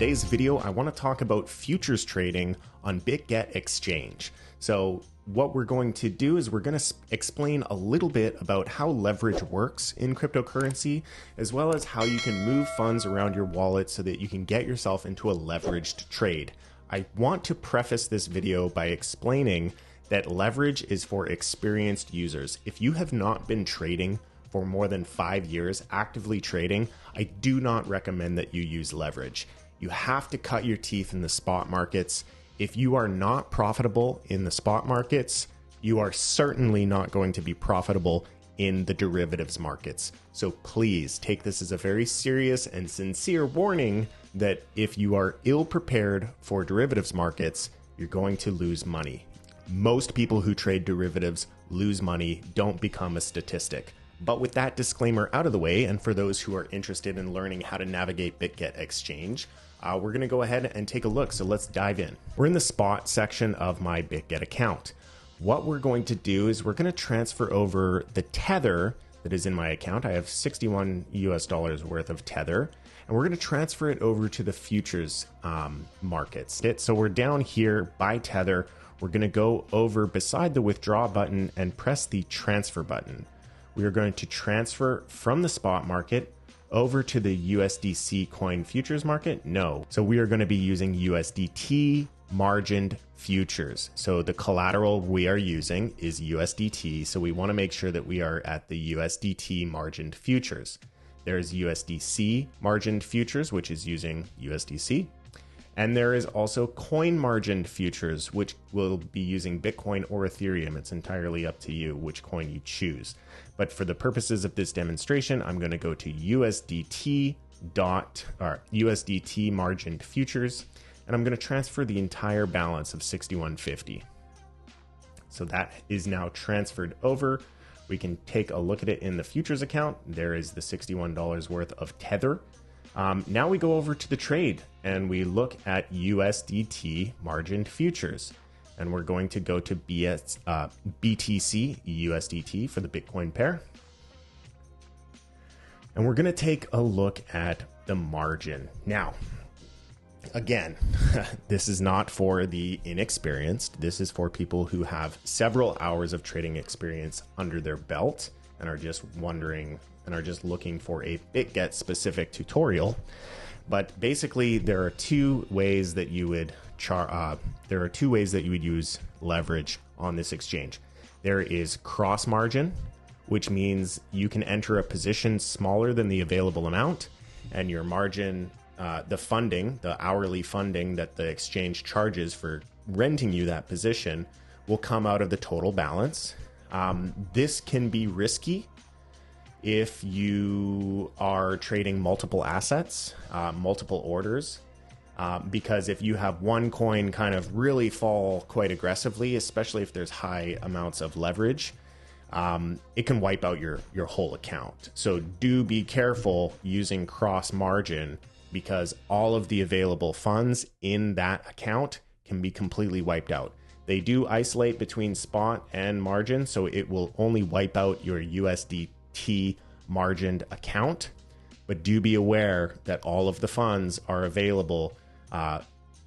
today's video, I want to talk about futures trading on Bitget exchange. So what we're going to do is we're going to explain a little bit about how leverage works in cryptocurrency, as well as how you can move funds around your wallet so that you can get yourself into a leveraged trade. I want to preface this video by explaining that leverage is for experienced users. If you have not been trading for more than 5 years, actively trading, I do not recommend that you use leverage. You have to cut your teeth in the spot markets. If you are not profitable in the spot markets, you are certainly not going to be profitable in the derivatives markets. So please take this as a very serious and sincere warning that if you are ill prepared for derivatives markets, you're going to lose money. Most people who trade derivatives lose money, don't become a statistic. But with that disclaimer out of the way, and for those who are interested in learning how to navigate Bitget exchange, we're going to go ahead and take a look. So let's dive in. We're in the spot section of my Bitget account. What we're going to do is we're going to transfer over the tether that is in my account. I have 61 US dollars worth of tether, and we're going to transfer it over to the futures markets. So we're down here by tether. We're going to go over beside the withdraw button and press the transfer button. We are going to transfer from the spot market over to the USDC coin futures market. No. So we are going to be using USDT margined futures. So the collateral we are using is USDT. So we want to make sure that we are at the USDT margined futures. There's USDC margined futures, which is using USDC. And there is also coin margined futures, which will be using Bitcoin or Ethereum. It's entirely up to you which coin you choose. But for the purposes of this demonstration, I'm going to go to USDT margined futures, and I'm going to transfer the entire balance of 61.50. So that is now transferred over. We can take a look at it in the futures account. There is the $61 worth of tether. Now we go over to the trade and we look at USDT margined futures, and we're going to go to BTC USDT for the Bitcoin pair. And we're going to take a look at the margin. Now, again, this is not for the inexperienced. This is for people who have several hours of trading experience under their belt and are just wondering and are just looking for a Bitget specific tutorial. But basically, there are two ways that you would use leverage on this exchange. There is cross margin, which means you can enter a position smaller than the available amount, and your margin, the hourly funding that the exchange charges for renting you that position, will come out of the total balance. This can be risky if you are trading multiple assets, multiple orders, because if you have one coin kind of really fall quite aggressively, especially if there's high amounts of leverage, it can wipe out your whole account. So do be careful using cross margin, because all of the available funds in that account can be completely wiped out. They do isolate between spot and margin, so it will only wipe out your USDT margined account, but do be aware that all of the funds are available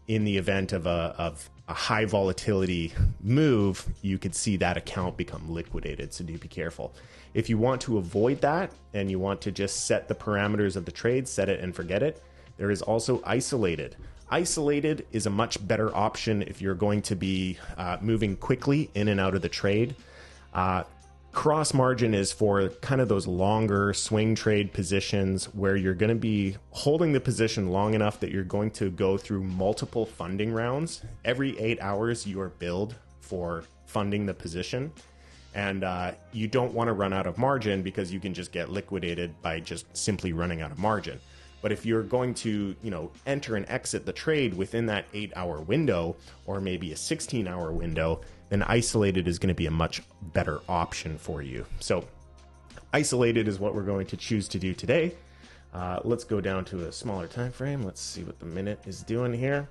in the event of a high volatility move. You could see that account become liquidated, so do be careful. If you want to avoid that and you want to just set the parameters of the trade, set it and forget it, there is also isolated. Isolated is a much better option if you're going to be moving quickly in and out of the trade. Cross margin is for kind of those longer swing trade positions where you're going to be holding the position long enough that you're going to go through multiple funding rounds. Every 8 hours, you are billed for funding the position. And you don't want to run out of margin because you can just get liquidated by just simply running out of margin. But if you're going to, enter and exit the trade within that 8-hour window, or maybe a 16-hour window, then isolated is going to be a much better option for you. So isolated is what we're going to choose to do today. Let's go down to a smaller time frame. Let's see what the minute is doing here.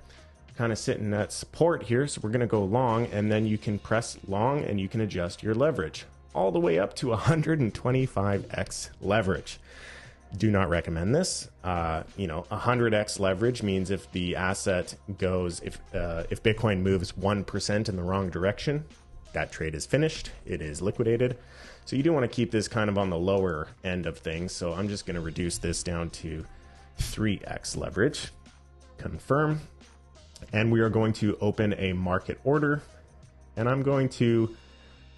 Kind of sitting at support here. So we're going to go long, and then you can press long and you can adjust your leverage all the way up to 125x leverage. do not recommend this. 100x leverage means if the asset goes, if Bitcoin moves 1% in the wrong direction, that trade is finished. It is liquidated. So you do want to keep this kind of on the lower end of things. So I'm just going to reduce this down to 3x leverage. Confirm. And we are going to open a market order. And I'm going to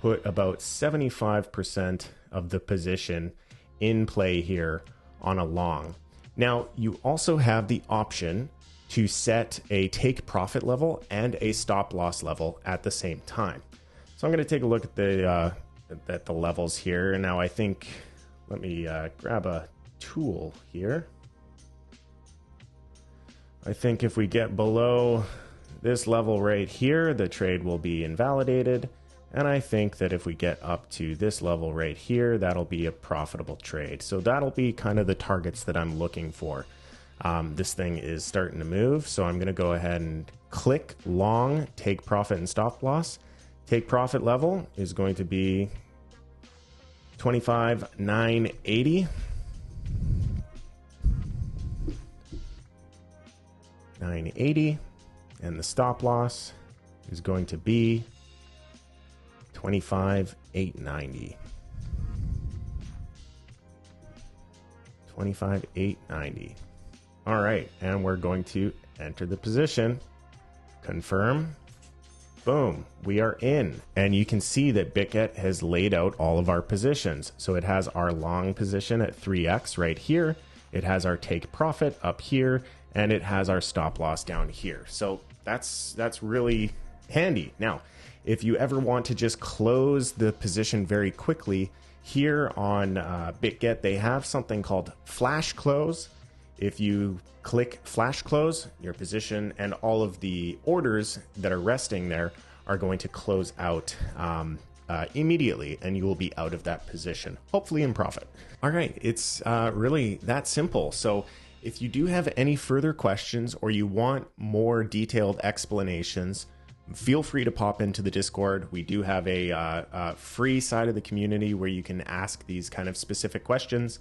put about 75% of the position in play here on a long. Now, you also have the option to set a take profit level and a stop loss level at the same time. So I'm going to take a look at the levels here. And now I think, let me grab a tool here. I think if we get below this level right here, the trade will be invalidated. And I think that if we get up to this level right here, that'll be a profitable trade. So that'll be kind of the targets that I'm looking for. This thing is starting to move. So I'm going to go ahead and click long, take profit and stop loss. Take profit level is going to be 25,980. 980, and the stop loss is going to be 25,890. 25,890. All right, and we're going to enter the position. Confirm. Boom, we are in. And you can see that Bitget has laid out all of our positions. So it has our long position at 3x right here. It has our take profit up here, and it has our stop loss down here. So that's really handy. Now, if you ever want to just close the position very quickly, here on Bitget, they have something called flash close. If you click flash close, your position and all of the orders that are resting there are going to close out immediately, and you will be out of that position, hopefully in profit. All right, it's really that simple. So if you do have any further questions or you want more detailed explanations, feel free to pop into the Discord. We do have a free side of the community where you can ask these kind of specific questions.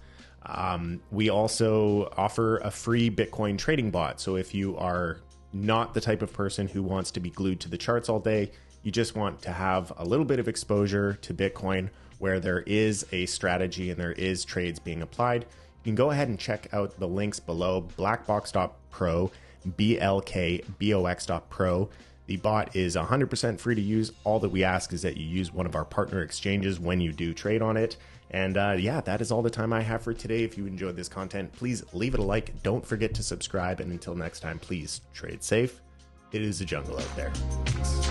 We also offer a free Bitcoin trading bot. So if you are not the type of person who wants to be glued to the charts all day, you just want to have a little bit of exposure to Bitcoin where there is a strategy and there is trades being applied, you can go ahead and check out the links below, blackbox.pro, BLKBöX.pro. The bot is 100% free to use. All that we ask is that you use one of our partner exchanges when you do trade on it. And yeah, that is all the time I have for today. If you enjoyed this content, please leave it a like. Don't forget to subscribe. And until next time, please trade safe. It is a jungle out there. Peace.